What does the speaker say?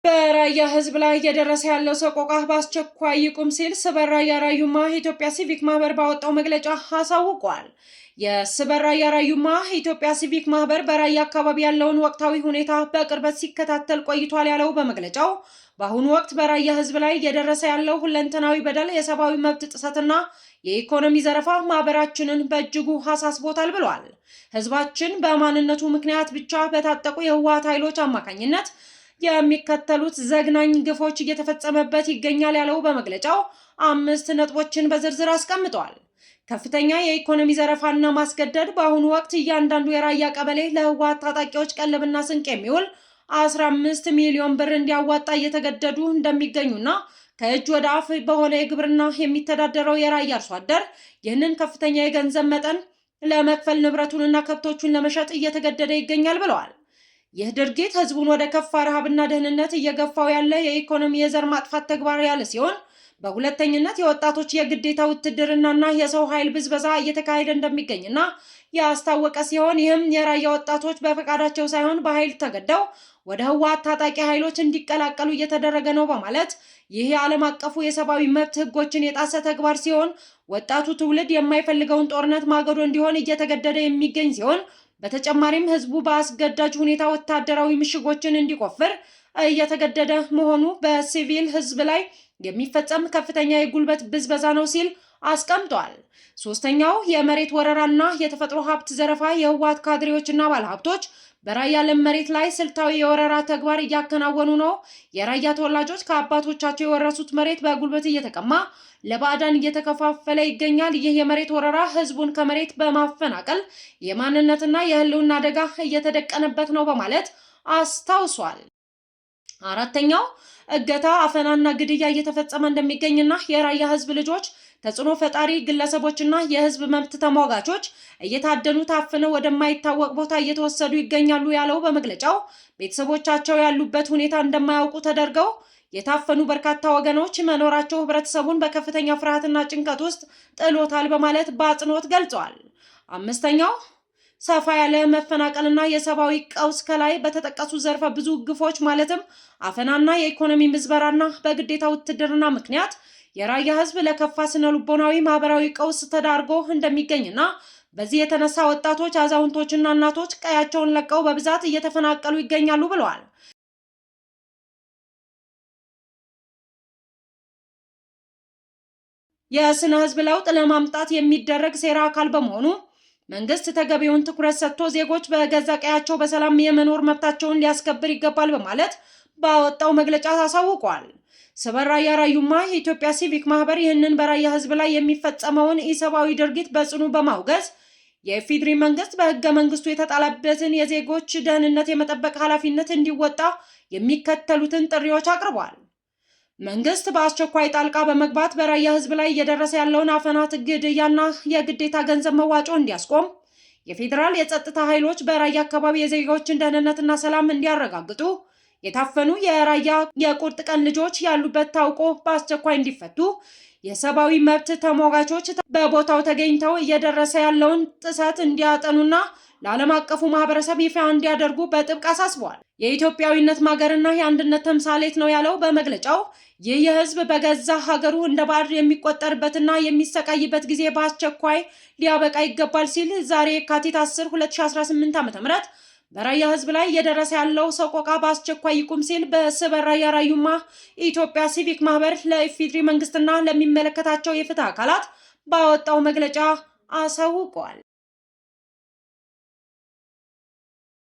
በራያ ህዝብ ላይ እየደረሰ ያለው ሰቆቃ በአስቸኳይ ይቁም ሲል ስበር ራያ ራዩማ ኢትዮጵያ ሲቪክ ማህበር ባወጣው መግለጫ አሳውቋል። የስበር ራያ ራዩማ ኢትዮጵያ ሲቪክ ማህበር በራያ አካባቢ ያለውን ወቅታዊ ሁኔታ በቅርበት ሲከታተል ቆይቷል ያለው በመግለጫው በአሁኑ ወቅት በራያ ህዝብ ላይ እየደረሰ ያለው ሁለንተናዊ በደል፣ የሰብአዊ መብት ጥሰትና የኢኮኖሚ ዘረፋ ማህበራችንን በእጅጉ አሳስቦታል ብሏል። ህዝባችን በማንነቱ ምክንያት ብቻ በታጠቁ የህወሓት ኃይሎች አማካኝነት የሚከተሉት ዘግናኝ ግፎች እየተፈጸመበት ይገኛል ያለው በመግለጫው 5 ነጥቦችን በዝርዝር አስቀምጧል። ከፍተኛ የኢኮኖሚ ዘረፋና ማስገደድ፣ በአሁኑ ወቅት እያንዳንዱ የራያ ቀበሌ ለህወሓት ታጣቂዎች ቀለብና ስንቅ የሚውል 15 ሚሊዮን ብር እንዲያዋጣ እየተገደዱ እንደሚገኙና ከእጅ ወደ አፍ በሆነ የግብርና የሚተዳደረው የራያ አርሶ አደር ይህንን ከፍተኛ የገንዘብ መጠን ለመክፈል ንብረቱንና ከብቶቹን ለመሸጥ እየተገደደ ይገኛል ብለዋል። ይህ ድርጊት ህዝቡን ወደ ከፋ ረሃብና ደህንነት እየገፋው ያለ የኢኮኖሚ የዘር ማጥፋት ተግባር ያለ ሲሆን፣ በሁለተኝነት የወጣቶች የግዴታ ውትድርናና የሰው ኃይል ብዝበዛ እየተካሄደ እንደሚገኝና ያስታወቀ ሲሆን ይህም የራያ ወጣቶች በፈቃዳቸው ሳይሆን በኃይል ተገደው ወደ ህወሓት ታጣቂ ኃይሎች እንዲቀላቀሉ እየተደረገ ነው በማለት ይህ የዓለም አቀፉ የሰብአዊ መብት ህጎችን የጣሰ ተግባር ሲሆን ወጣቱ ትውልድ የማይፈልገውን ጦርነት ማገዶ እንዲሆን እየተገደደ የሚገኝ ሲሆን በተጨማሪም ህዝቡ በአስገዳጅ ሁኔታ ወታደራዊ ምሽጎችን እንዲቆፍር እየተገደደ መሆኑ በሲቪል ህዝብ ላይ የሚፈጸም ከፍተኛ የጉልበት ብዝበዛ ነው ሲል አስቀምጧል። ሶስተኛው የመሬት ወረራና የተፈጥሮ ሀብት ዘረፋ፣ የህወሓት ካድሬዎችና ባለሀብቶች በራያ ለም መሬት ላይ ስልታዊ የወረራ ተግባር እያከናወኑ ነው። የራያ ተወላጆች ከአባቶቻቸው የወረሱት መሬት በጉልበት እየተቀማ ለባዕዳን እየተከፋፈለ ይገኛል። ይህ የመሬት ወረራ ህዝቡን ከመሬት በማፈናቀል የማንነትና የህልውና አደጋ እየተደቀነበት ነው በማለት አስታውሷል። አራተኛው እገታ፣ አፈናና ግድያ እየተፈጸመ እንደሚገኝና የራያ ህዝብ ልጆች ተጽዕኖ ፈጣሪ ግለሰቦችና የህዝብ መብት ተሟጋቾች እየታደኑ ታፍነው ወደማይታወቅ ቦታ እየተወሰዱ ይገኛሉ ያለው በመግለጫው ቤተሰቦቻቸው ያሉበት ሁኔታ እንደማያውቁ ተደርገው የታፈኑ በርካታ ወገኖች መኖራቸው ህብረተሰቡን በከፍተኛ ፍርሃትና ጭንቀት ውስጥ ጥሎታል በማለት በአጽንኦት ገልጿል። አምስተኛው ሰፋ ያለ መፈናቀልና የሰብአዊ ቀውስ ከላይ በተጠቀሱ ዘርፈ ብዙ ግፎች ማለትም አፈናና የኢኮኖሚ ምዝበራና በግዴታ ውትድርና ምክንያት የራያ ህዝብ ለከፋ ስነልቦናዊ ማህበራዊ ቀውስ ተዳርጎ እንደሚገኝና በዚህ የተነሳ ወጣቶች፣ አዛውንቶችና እናቶች ቀያቸውን ለቀው በብዛት እየተፈናቀሉ ይገኛሉ ብለዋል። የስነ ህዝብ ለውጥ ለማምጣት የሚደረግ ሴራ አካል በመሆኑ መንግስት ተገቢውን ትኩረት ሰጥቶ ዜጎች በገዛ ቀያቸው በሰላም የመኖር መብታቸውን ሊያስከብር ይገባል በማለት ባወጣው መግለጫ አሳውቋል። ስበር ራያ ራዩማ የኢትዮጵያ ሲቪክ ማህበር ይህንን በራያ ህዝብ ላይ የሚፈጸመውን ኢሰብአዊ ድርጊት በጽኑ በማውገዝ የኢፌዴሪ መንግስት በህገ መንግስቱ የተጣለበትን የዜጎች ደህንነት የመጠበቅ ኃላፊነት እንዲወጣ የሚከተሉትን ጥሪዎች አቅርቧል። መንግስት በአስቸኳይ ጣልቃ በመግባት በራያ ህዝብ ላይ እየደረሰ ያለውን አፈና፣ ግድያና የግዴታ ገንዘብ መዋጮ እንዲያስቆም፣ የፌዴራል የጸጥታ ኃይሎች በራያ አካባቢ የዜጎችን ደህንነትና ሰላም እንዲያረጋግጡ፣ የታፈኑ የራያ የቁርጥ ቀን ልጆች ያሉበት ታውቆ በአስቸኳይ እንዲፈቱ፣ የሰብአዊ መብት ተሟጋቾች በቦታው ተገኝተው እየደረሰ ያለውን ጥሰት እንዲያጠኑና ለዓለም አቀፉ ማህበረሰብ ይፋ እንዲያደርጉ በጥብቅ አሳስቧል። የኢትዮጵያዊነት ማገርና የአንድነት ተምሳሌት ነው ያለው በመግለጫው ይህ የህዝብ በገዛ ሀገሩ እንደ ባዕድ የሚቆጠርበትና የሚሰቃይበት ጊዜ በአስቸኳይ ሊያበቃ ይገባል ሲል ዛሬ የካቲት 10 2018 ዓ.ም በራያ ህዝብ ላይ እየደረሰ ያለው ሰቆቃ በአስቸኳይ ይቁም ሲል በስበር ራያ ራዩማ ኢትዮጵያ ሲቪክ ማህበር ለኢፌዴሪ መንግስትና ለሚመለከታቸው የፍትህ አካላት ባወጣው መግለጫ አሳውቋል።